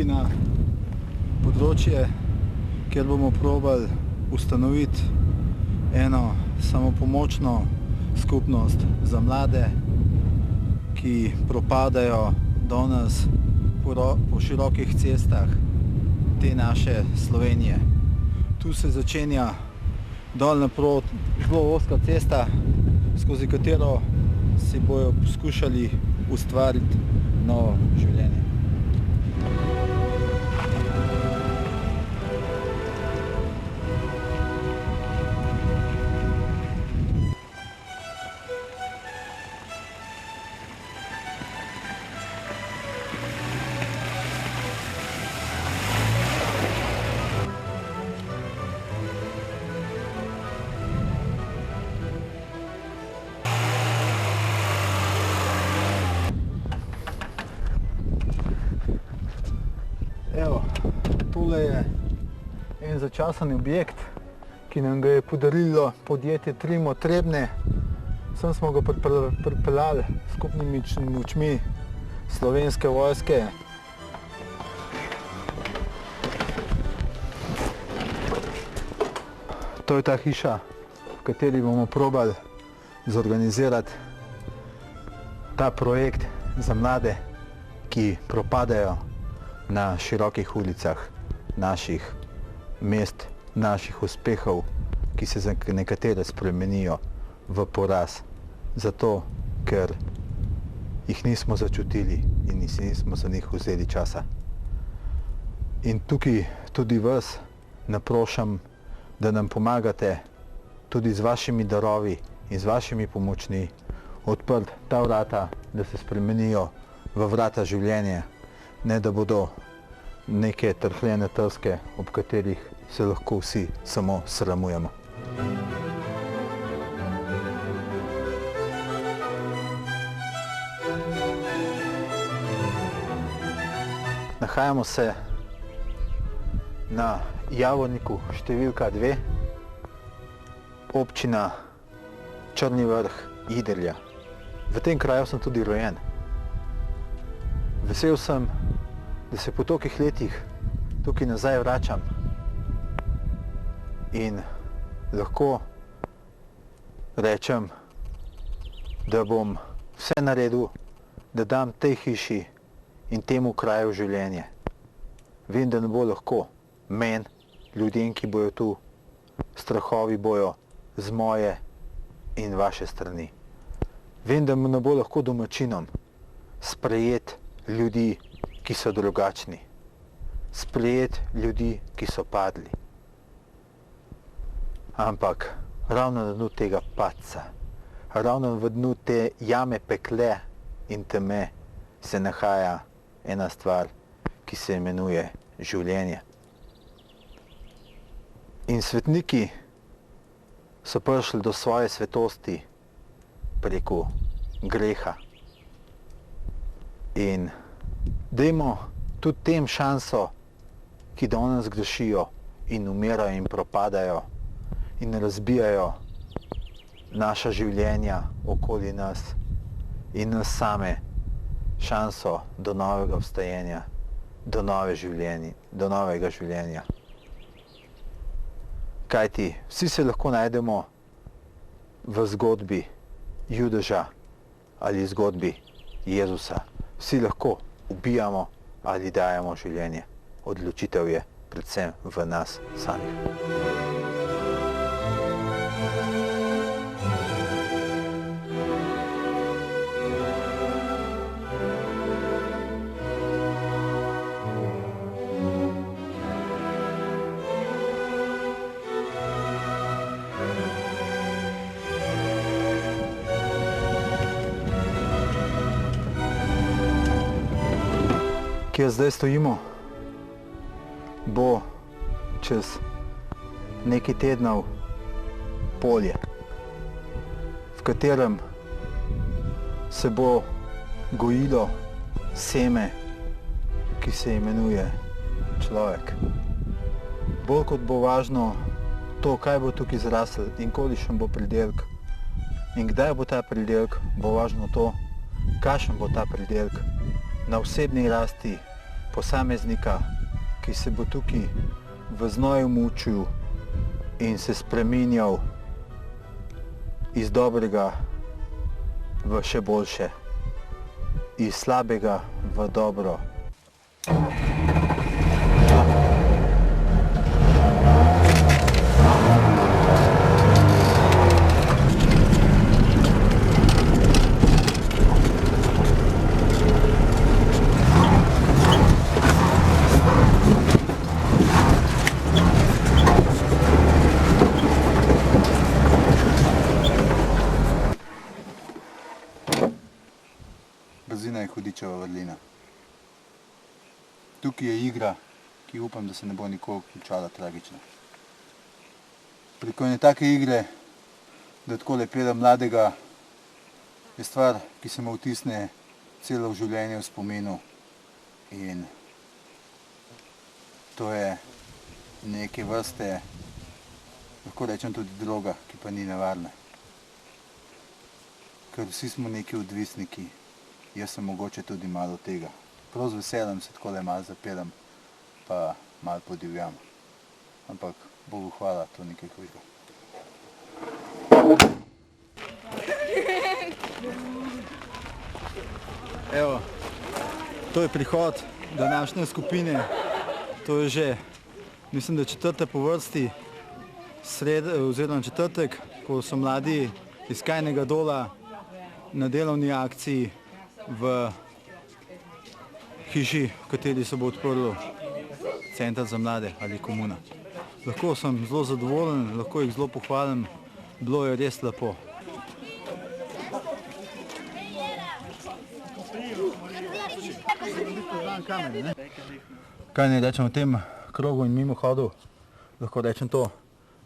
tukaj na področje, kjer bomo probali ustanoviti eno samopomočno skupnost za mlade, ki propadajo danes po širokih cestah te naše Slovenije. Tu se začenja dol naproti zelo ozka cesta, skozi katero si bojo poskušali ustvariti novo življenje. Evo, tole je en začasen objekt, ki nam ga je podarilo podjetje Trimo Trebnje. Sem smo ga pripeljali skupnimi močmi Slovenske vojske. To je ta hiša, v kateri bomo probali zorganizirati ta projekt za mlade, ki propadajo na širokih ulicah naših mest, naših uspehov, ki se za nekatere spremenijo v poraz, zato ker jih nismo začutili in nismo za njih vzeli časa. In tukaj tudi vas naprošam, da nam pomagate tudi z vašimi darovi in z vašimi pomočmi odprti ta vrata, da se spremenijo v vrata življenja, ne da bodo neke trhljene trske, ob katerih se lahko vsi samo sramujemo. Nahajamo se na Javorniku številka 2, občina Črni Vrh, Idrija. V tem kraju sem tudi rojen. Vesel sem, da se po tolikih letih tukaj nazaj vračam in lahko rečem, da bom vse naredil, da dam tej hiši in temu kraju življenje. Vem, da ne bo lahko meni, ljudem, ki bojo tu, strahovi bojo z moje in vaše strani. Vem, da ne bo lahko domačinom sprejeti ljudi, ki so drugačni, sprejeti ljudi, ki so padli. Ampak ravno na dnu tega padca, ravno v dnu te jame pekle in teme se nahaja ena stvar, ki se imenuje življenje. In svetniki so prišli do svoje svetosti preko greha. In dajmo tudi tem šanso, ki danes grešijo in umirajo in propadajo in razbijajo naša življenja okoli nas in nas same, šanso do novega vstajenja, do novega življenja. Kajti vsi se lahko najdemo v zgodbi Judeža ali zgodbi Jezusa. Vsi lahko ubijamo ali dajemo življenje. Odločitev je predvsem v nas samih. Kjer zdaj stojimo, bo čez nekaj tednov polje, v katerem se bo gojilo seme, ki se imenuje človek. Bolj kot bo važno to, kaj bo tukaj zraslo in kolikšen bo pridelek in kdaj bo ta pridelek, bo važno to, kakšen bo ta pridelek na osebni rasti posameznika, ki se bo tukaj v znoju mučil in se spreminjal iz dobrega v še boljše, iz slabega v dobro. Brzina je hudičeva vrlina. Tukaj je igra, ki upam, da se ne bo nikoli končala tragično. Preko ene take igre, da takole peljem mladega, je stvar, ki se mu vtisne celo v življenje v spominu. In to je neke vrste, lahko rečem tudi droga, ki pa ni nevarna. Ker vsi smo neki odvisniki. Jaz sem mogoče tudi malo tega. Prav z veseljem se takole malo zapeljem, pa malo podivjam. Ampak Bogu hvala, to nekaj hujega. Evo, to je prihod današnje skupine. To je že, mislim, da četrta po vrsti, oziroma četrtek, ko so mladi iz Kajnega Dola na delovni akciji v hiši, v kateri se bo odprl center za mlade ali komuna. Lahko sem zelo zadovoljen, lahko jih zelo pohvalim, bilo je res lepo. Kaj ne rečem o tem krogu in mimohodu? Lahko rečem to,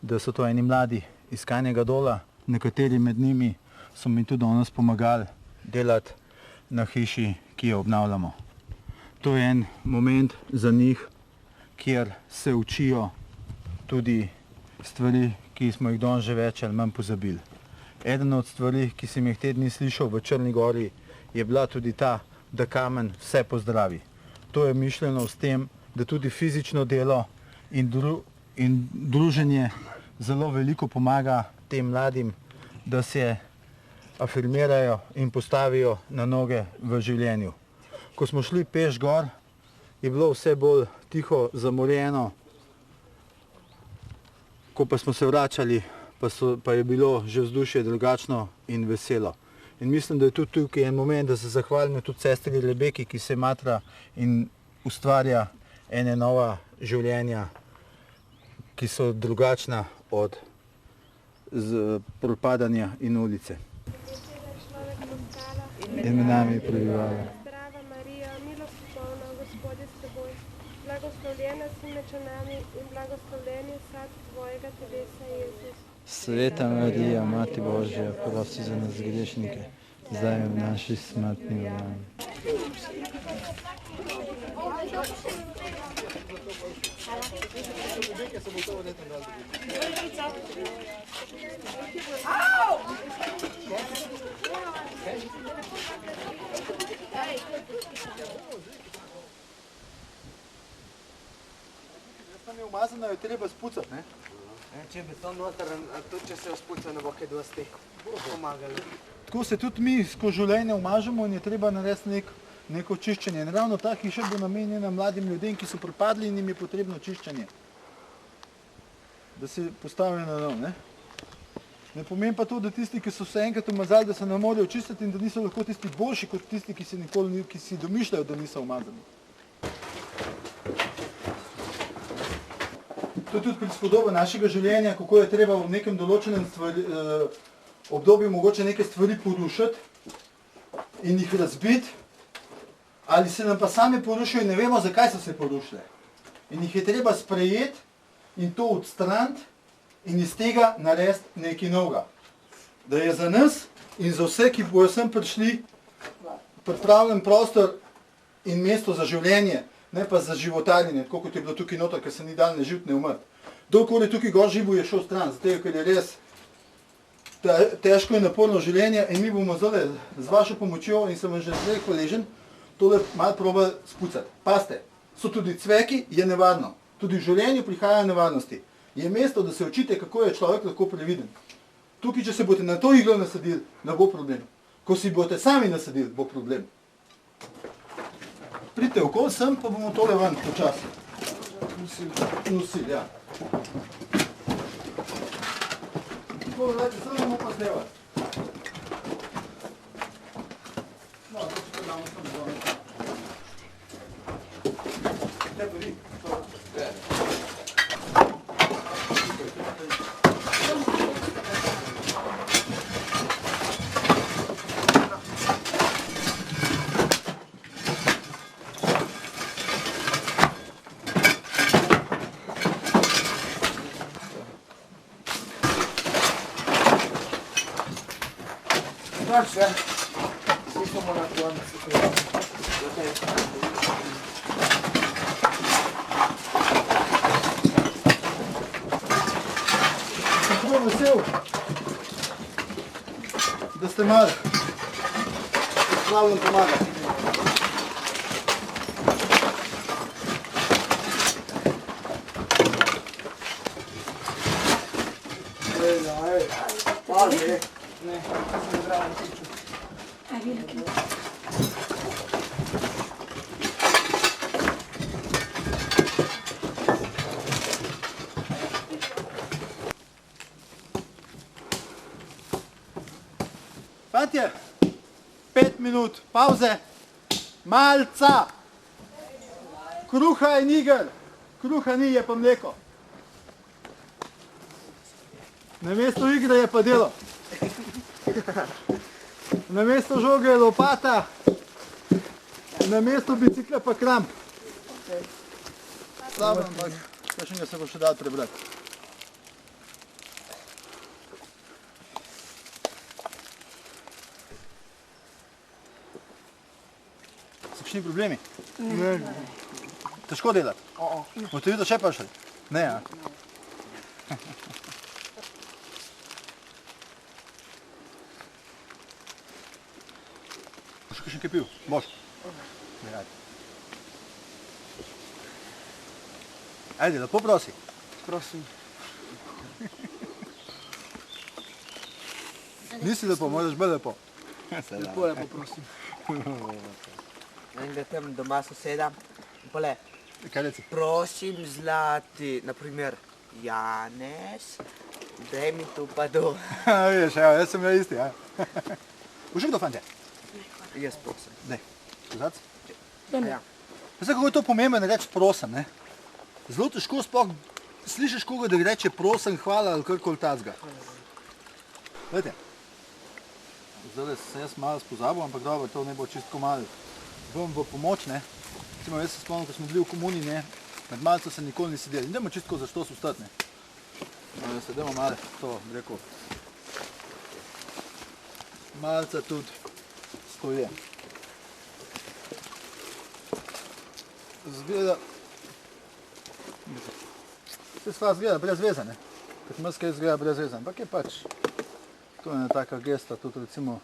da so to eni mladi iz Kajnega Dola, nekateri med njimi so mi tudi danes pomagali delati na hiši, ki jo obnavljamo. To je en moment za njih, kjer se učijo tudi stvari, ki smo jih danes že več ali manj pozabili. Eden od stvari, ki sem jih te dni slišal v Črni Gori, je bila tudi ta, da kamen vse pozdravi. To je mišljeno s tem, da tudi fizično delo in druženje zelo veliko pomaga tem mladim, da se afirmirajo in postavijo na noge v življenju. Ko smo šli peš gor, je bilo vse bolj tiho, zamorjeno. Ko pa smo se vračali, pa je bilo že vzdušje drugačno in veselo. In mislim, da je tudi tukaj en moment, da se zahvalim tudi sestri Rebeki, ki se matra in ustvarja ene nova življenja, ki so drugačna od propadanja in ulice. In med nami prebivala. Zdrava Marija, milosti polna, Gospod je s teboj. Blagoslovljena si med ženami in blagoslovljen je sad tvojega telesa, Jezus. Sveta Marija, Mati Božja, prosi za nas grešnike, zdaj in v naši smrtni uri. Tam je umazano, jo treba spucati, ne? Če bi to noter, tudi če se jo spuca, ne bo kaj dosti pomagali. Tako se tudi mi skozi življenje umažemo in je treba narediti neko čiščenje. In ravno ta hiša bo namenjena mladim ljudem, ki so propadli in jim je potrebno čiščenje. Da se postavijo na nov, ne? Ne pomeni pa to, da tisti, ki so se enkrat umazali, da se ne morajo čistiti in da niso lahko tisti boljši kot tisti, ki si domišljajo, da niso umazani. To je tudi prispodoba našega življenja, kako je treba v nekem določenem obdobju mogoče neke stvari porušiti in jih razbiti, ali se nam pa same porušijo in ne vemo, zakaj so se porušile. In jih je treba sprejeti in to odstraniti in iz tega narediti nekaj novega. Da je za nas in za vse, ki bojo sem prišli, pripravljen prostor in mesto za življenje, ne pa za životarjenje, tako kot je bilo tukaj noter, ker se ni dal ne živt, ne umrt. Dokler je tukaj gor živo, je šel stran, zato ker je res težko in naporno življenje in mi bomo zdaj z vašo pomočjo in sem vam že zdaj hvaležen, tole malo probali spucati. Pazite, so tudi cveki, je nevarno. Tudi v življenju prihajajo nevarnosti. Je mesto, da se učite, kako je človek lahko previden. Tukaj, če se boste na to iglo nasadili, ne bo problem. Ko si boste sami nasadili, bo problem. Pridite okoli sem, pa bomo tole ven počasi. Nosil, ja. Tako, gledajte, samo bomo pa zdevati. No, to če pa damo sem zvono. Ne pa vi. Dobrze. Slišamo na koncu. Sem prav vesel, da ste malo pripravljeni pomagati. Pazi. Ne, sem zdravo na tiču. Fantje, 5 minut pauze, malca. Kruha in iger, kruha ni, je pa mleko. Namesto igre je pa delo. Namesto žoge je lopata, namesto bicikla pa kramp. Slabo, ampak kakšnega se bo še dal prebrati. So kakšni problemi? Ne. Težko delati? Boste videli še prišli? Ne, ja. Boš kakšen kaj pil? Boš? Ajde, lepo prosi. Prosim. Nisi lepo, moraš biti lepo. Lepo, lepo, prosim. In da tam doma soseda, pole, Kaj reci? prosim zlati, naprimer, Janez, daj mi tu pa do. Veš, evo, jaz sem ja isti, ja. Boš še kdo, fantje? Jaz prosim. Daj, kozarc. Ja. Veste, kako je to pomembno, da reči prosim, ne? Zelo težko sploh slišiš koga, da reče prosim, hvala ali karkoli tacga. Glejte, zdaj sem jaz malo spozabil, ampak dobro, to ne bo čisto malo. Vam v pomoč, ne? Recimo, jaz se spomnim, ko smo bili v komuni, ne? Med malco se nikoli ni sedeli. In dajmo čisto za što ustati, ne? No, se dajmo malo to, bi rekel, malca tudi stoje. Zgleda, vse stvar zgleda brez veze, ne? Kot mrske izgleda brez veze, ampak je pač, to je ena taka gesta, tudi recimo,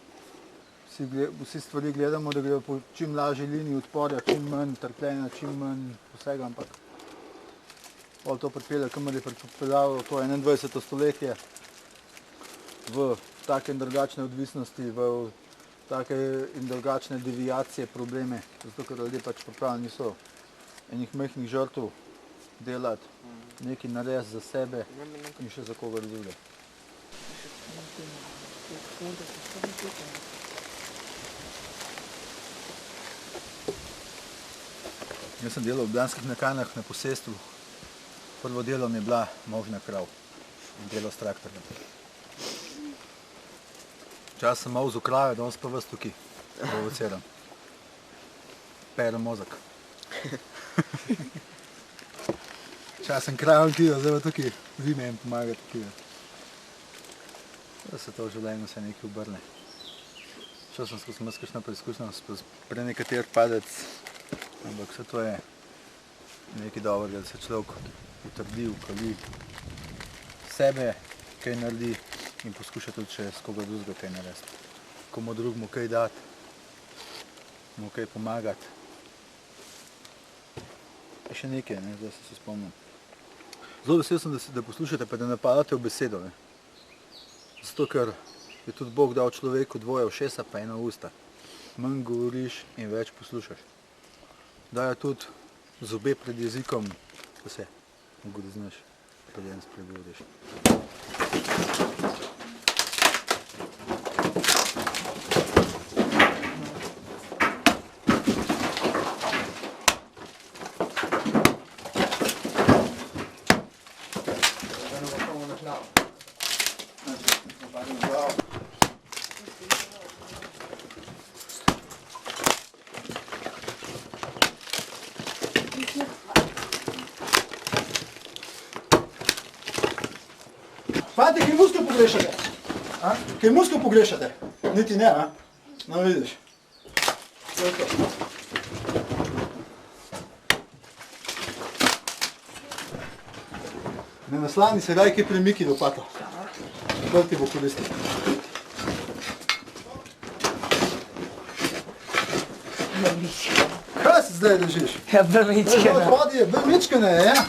vsi stvari gledamo, da grejo po čim lažji liniji odporja, čim manj trpljenja, čim manj vsega, ampak pol to pripelje, kamor je pripeljalo to 21. stoletje v take in drugačne odvisnosti, v take in drugačne deviacije, probleme, zato ker ljudje pač pripravljeni niso enih majhnih žrtev delati, nekaj narediti za sebe in še za koga drugega. Jaz sem delal v Ljubljanskih mlekarnah na posestvu. Prvo delo mi je bila možna krav in delo s traktorjem. Včasih sem molzil krave, danes pa vas tukaj provociram. Perem mozak. Včasih sem krav kijo, zdaj pa tukaj vi mi pomagate kijo. Da se to v življenju vse nekaj obrne. Šel sem skozi kakšno preizkušnjo, pre nekater padec, ampak vse to je nekaj dobrega, da se človek utrdi, ukali sebe, kaj naredi in poskuša tudi še s koga drugega kaj narediti. Komu drugemu kaj dati, mu kaj pomagati. še nekaj, ne, zdaj se spomnim. Zelo vesel sem, da poslušate, pa da napadate v besedo. Ne. Zato, ker je tudi Bog dal človeku dvoje ušesa pa eno usta. Manj govoriš in več poslušaš. Dajo tudi zobe pred jezikom, vse, mogo da znaš, preden spregovoriš. Fate, kaj musko pogrešate? Kaj musko pogrešate? Niti ne, a? No, vidiš. To je to. Ne naslani se, daj kaj premiki lopato. Bolj ti bo koristil. Kaj se zdaj držiš? Ja, brmičkana. Odhodi je, brmičkana je, ja?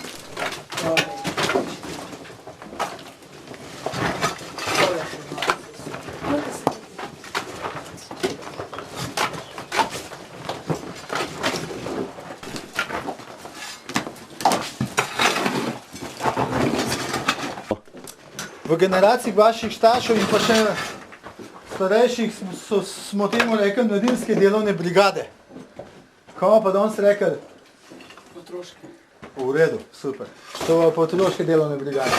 V generaciji vaših staršev in pa še starejših smo temu rekli mladinske delovne brigade. Kaj bomo pa danes rekli? Otroške. V redu, super. To bo pa otroške delovne brigade.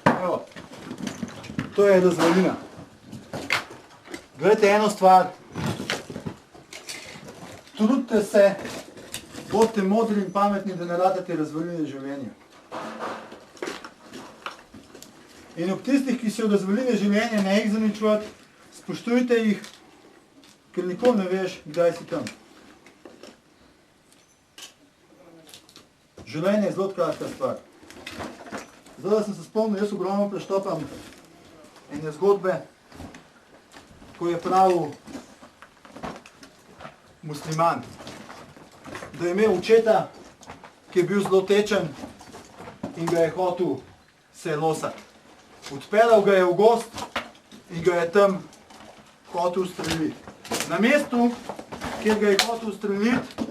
Evo, to je razvalina. Glejte eno stvar, trudite se, bodite modri in pametni, da ne ratete razvaline življenja. In ob tistih, ki se v razvaline življenja ne jih zaničevati, spoštujte jih, ker nikoli ne veš, kdaj si tam. Življenje je zelo kratka stvar. Zdaj, da sem se spomnil, jaz ogromno preštopam ene zgodbe, ko je pravil musliman, da je imel očeta, ki je bil zelo tečen in ga je hotel se losati. Odpeljal ga je v gozd in ga je tam hotel ustreliti. Na mestu, kjer ga je hotel ustreliti,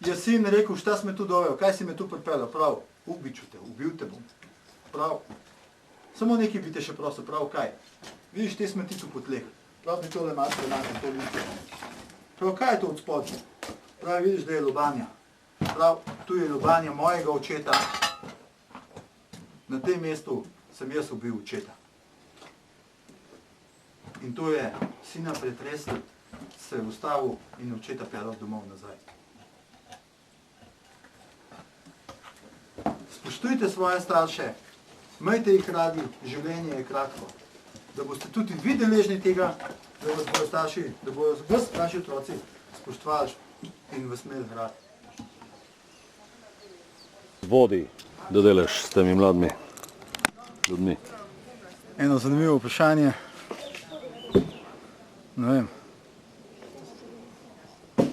je sin rekel, šta si me tu dovel, kaj si me tu pripeljal? Prav, ubiću te, ubil te bom. Prav, samo nekaj bi te še prosil, prav, kaj? Vidiš te smeti tu po tleh. Prav mi tole maske naši, to lice. Prav, kaj je to od spodnje? Prav, vidiš, da je lobanja. Prav, tu je lobanja mojega očeta. Na tem mestu sem jaz ubil očeta. In to je sina pretresel, se je ustavil in očeta peljal domov nazaj. Spoštujte svoje starše, imejte jih radi, življenje je kratko. Da boste tudi vi deležni tega, da vas bojo starši, da bojo vas naši otroci spoštovali in vas imeli radi. Vodi, da delaš s temi mladimi ljudmi? Eno zanimivo vprašanje. Ne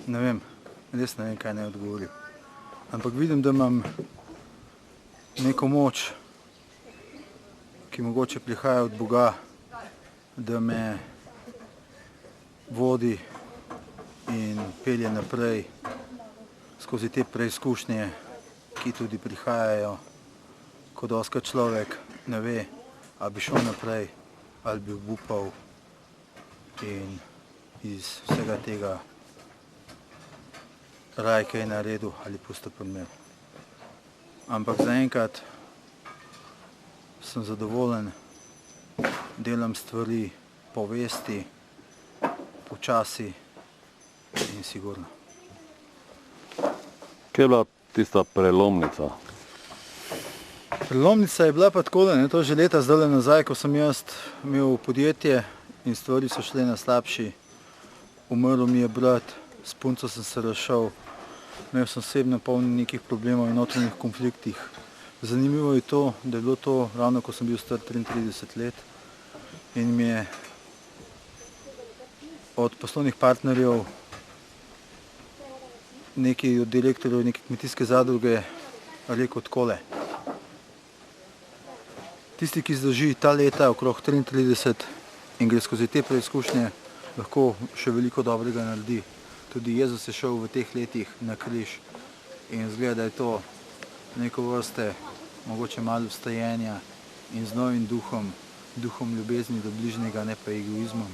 vem, res ne vem, kaj naj odgovorim. Ampak vidim, da imam neko moč, ki mogoče prihaja od Boga, da me vodi in pelje naprej skozi te preizkušnje, ki tudi prihajajo, ko dostikrat človek ne ve, ali bi šel naprej, ali bi obupal in iz vsega tega raje kaj naredil ali pustil pri miru. Ampak zaenkrat sem zadovoljen, delam stvari po vesti, počasi in sigurno. Kje je bila tista prelomnica? Prelomnica je bila pa takole, to že leta zdaj nazaj, ko sem jaz imel podjetje in stvari so šle na slabši. Umrl mi je brat, s punco sem se razšel Imel sem osebno polno nekih problemov in notranjih konfliktih. Zanimivo je to, da je bilo to ravno, ko sem bil star 33 let in mi je od poslovnih partnerjev neki od direktorjev neke kmetijske zadruge rekel takole. Tisti, ki zdrži ta leta okrog 33 in gre skozi te preizkušnje, lahko še veliko dobrega naredi. Tudi Jezus je šel v teh letih na križ in izgleda, da je to neko vrste mogoče malo vstajenja in z novim duhom ljubezni do bližnjega, ne pa egoizmom,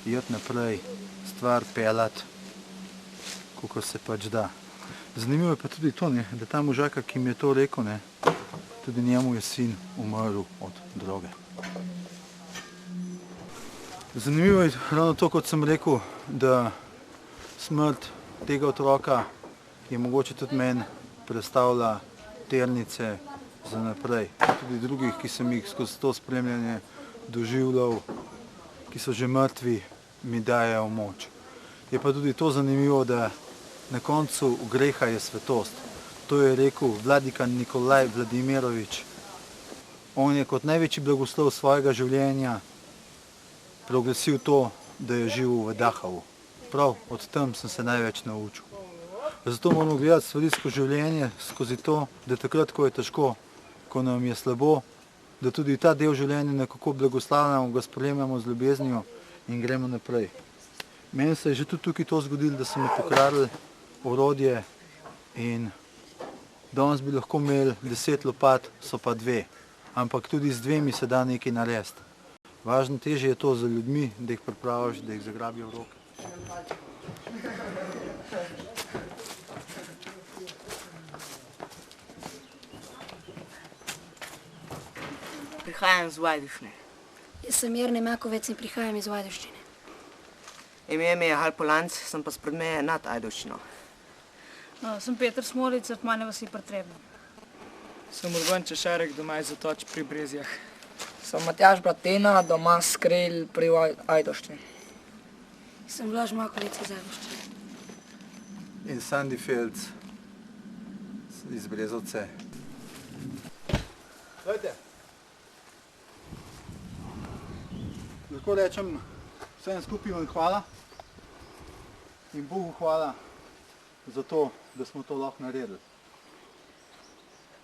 iti naprej, stvar peljati, kakor se pač da. Zanimivo je pa tudi to, ne, da ta možaka, ki mi je to rekel, ne, tudi njemu je sin umrl od droge. Zanimivo je ravno to, kot sem rekel, da smrt tega otroka je mogoče tudi meni predstavlja tirnice za naprej. Tudi drugih, ki sem jih skozi to spremljanje doživljal, ki so že mrtvi, mi dajejo moč. Je pa tudi to zanimivo, da na koncu greha je svetost. To je rekel Vladikan Nikolaj Vladimirovič. On je kot največji blagoslov svojega življenja proglasil to, da je živel v Dachavu. Prav od tam sem se največ naučil. Zato moramo gledati stvari skozi življenje, skozi to, da takrat, ko je težko, ko nam je slabo, da tudi ta del življenja nekako blagoslavljamo, ga sprejemamo z ljubeznijo in gremo naprej. Meni se je že tudi tukaj to zgodilo, da so mi pokradli orodje in danes bi lahko imeli 10 lopat, so pa 2. Ampak tudi z 2 se da nekaj narediti. Važno težje je to za ljudmi, da jih pripraviš, da jih zagrabijo v roke. Prihajam iz Vajdušne. Jaz sem Jernej Makovec in prihajam iz Vajduščine. Ime mi je Halpolanc, sem pa spred meje nad Ajdovščino. No, sem Peter Smolic, od Manje vasi Potrebno. Sem Urban Češarek, doma iz Zatoč pri Brezjah. Sem Matjaž Bratena, doma Skrelj pri Ajdovščini. Sem Blaž Makovec iz Ajdovščine. In Sandy Fields iz Brezovce. Dajte. Lahko rečem vsem skupaj vam hvala in Bogu hvala za to, da smo to lahko naredili.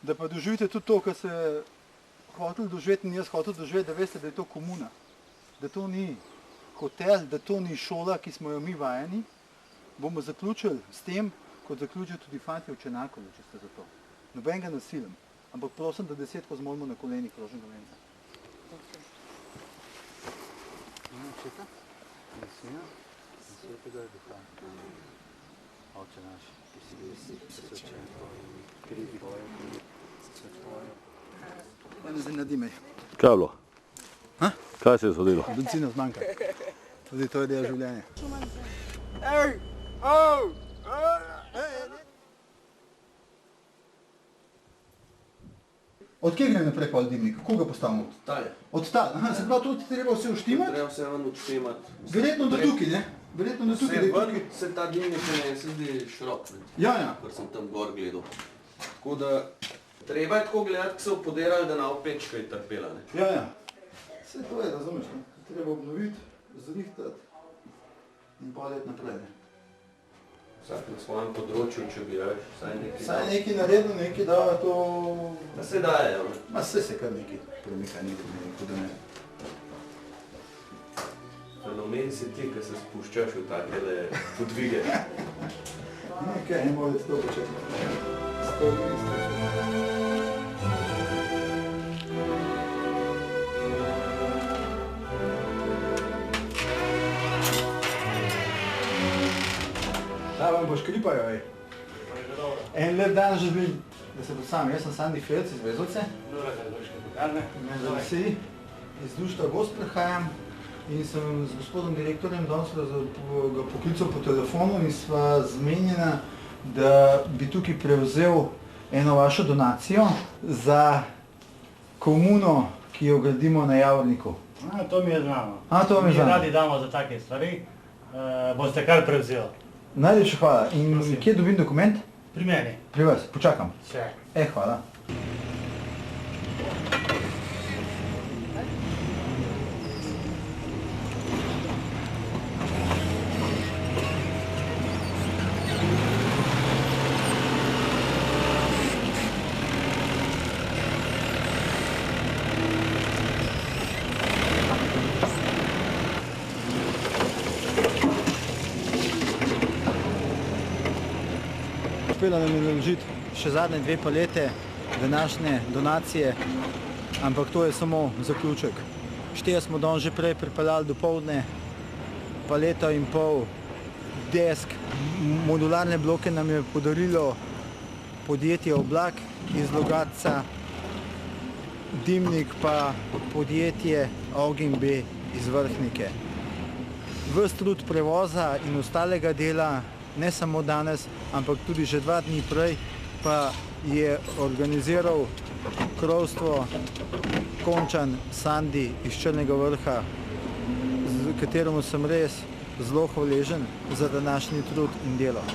Da pa doživite tudi to, kar se hoteli doživeti in jaz hotel doživeti, da veste, da je to komuna. Da to ni hotel, da to ni šola, ki smo jo mi vajeni. Bomo zaključili s tem, kot zaključijo tudi fantje v Čenakovu, če ste za to. Nobenega nasilem, ampak prosim, da 10 zmolimo na kolenih Rožnega venca. Očeta, in Sina, in Svetega Duha. Oče naš, ki si srečen tvoj, krivi tvoje, srce tvoje. Pane, zdaj nadimej. Kaj je bilo? Ha? Kaj se je zgodilo? Benzina zmanjka. Tudi to je del življenja. Od kje gre naprej pol dimnik? Kako ga postavimo? Tale. Od tal. Aha, se pravi, to ti treba vse uštimati? Treba vse ven odštimati. Verjetno do tukaj, ne? Verjetno do tukaj. Vse ven, se ta dimnik ne se zdi širok, ne? Ja, ja. Ker sem tam gor gledal. Tako da, treba je tako gledati, ko so podirali, da na opečka je trpela, ne? Ja, ja. Vse to je, razumeš, ne? Treba obnoviti, zrihtati in pa let naprej, ne? Vsak na svojem področju, če bi veš, vsaj nekaj... Vsaj nekaj naredil, nekaj da to... Da se daje, ne? Ma se kar nekaj premika, nekaj da ne. Fenomen si ti, ki se spuščaš v takele podvige. Nekaj, ne morate to početi. Da vam boš klipajo, ej. En lep dan želim, da se predstavim. Jaz sem Sandy Fields iz Brezovce. Me zaveseli. Iz društva Gost prihajam in sem z gospodom direktorjem danes ga poklical po telefonu in sva zmenjena, da bi tukaj prevzel eno vašo donacijo za komuno, ki jo gradimo na Javorniku. To mi je znano. To mi je znano. Mi radi damo za take stvari. Boste kar prevzeli. Najlepša hvala. In kje dobim dokument? Pri meni. Pri vas, počakam. Hvala. Uspelo nam je naložiti še zadnje 2 palete današnje donacije, ampak to je samo zaključek. 4 smo danes že prej pripeljali dopoldne, paleto in pol desk. Modularne bloke nam je podarilo podjetje Oblak iz Logatca, dimnik pa podjetje Ogin B iz Vrhnike. Ves trud prevoza in ostalega dela, ne samo danes, ampak tudi že 2 dni prej, pa je organiziral krovstvo Končan Sandi iz Črnega Vrha, kateremu sem res zelo hvaležen za današnji trud in delo.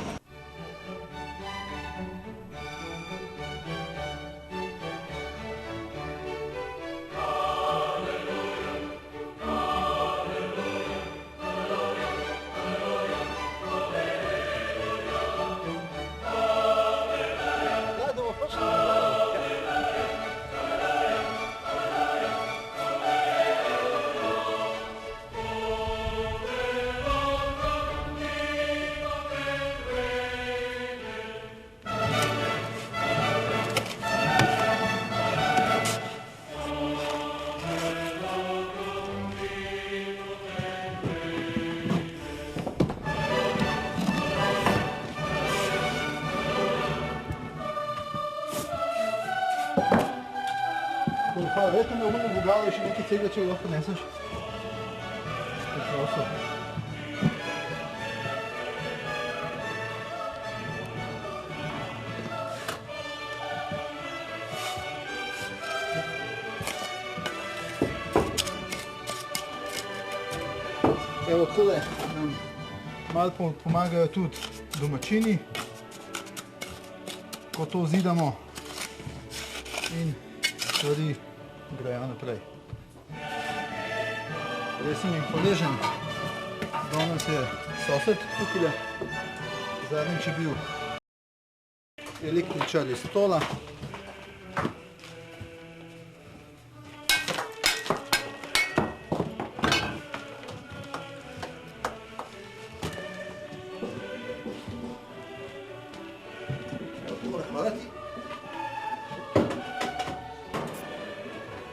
Hvala, verjetno me v vogalu še nekaj cegle, če lahko neseš. Prosim. Evo, tole nam malo pomagajo tudi domačini, ko to zidamo in stvari grejo naprej. Res sem jim hvaležen. Danes je sosed tukaj, zadnjič je bil električar iz Stola. Hvala ti.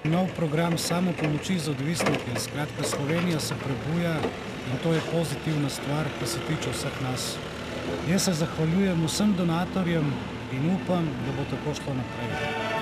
Nov program samopomoči za odvisnike. Skratka, Slovenija se prebuja in to je pozitivna stvar, ki se tiče vseh nas. Jaz se zahvaljujem vsem donatorjem in upam, da bo tako šlo naprej.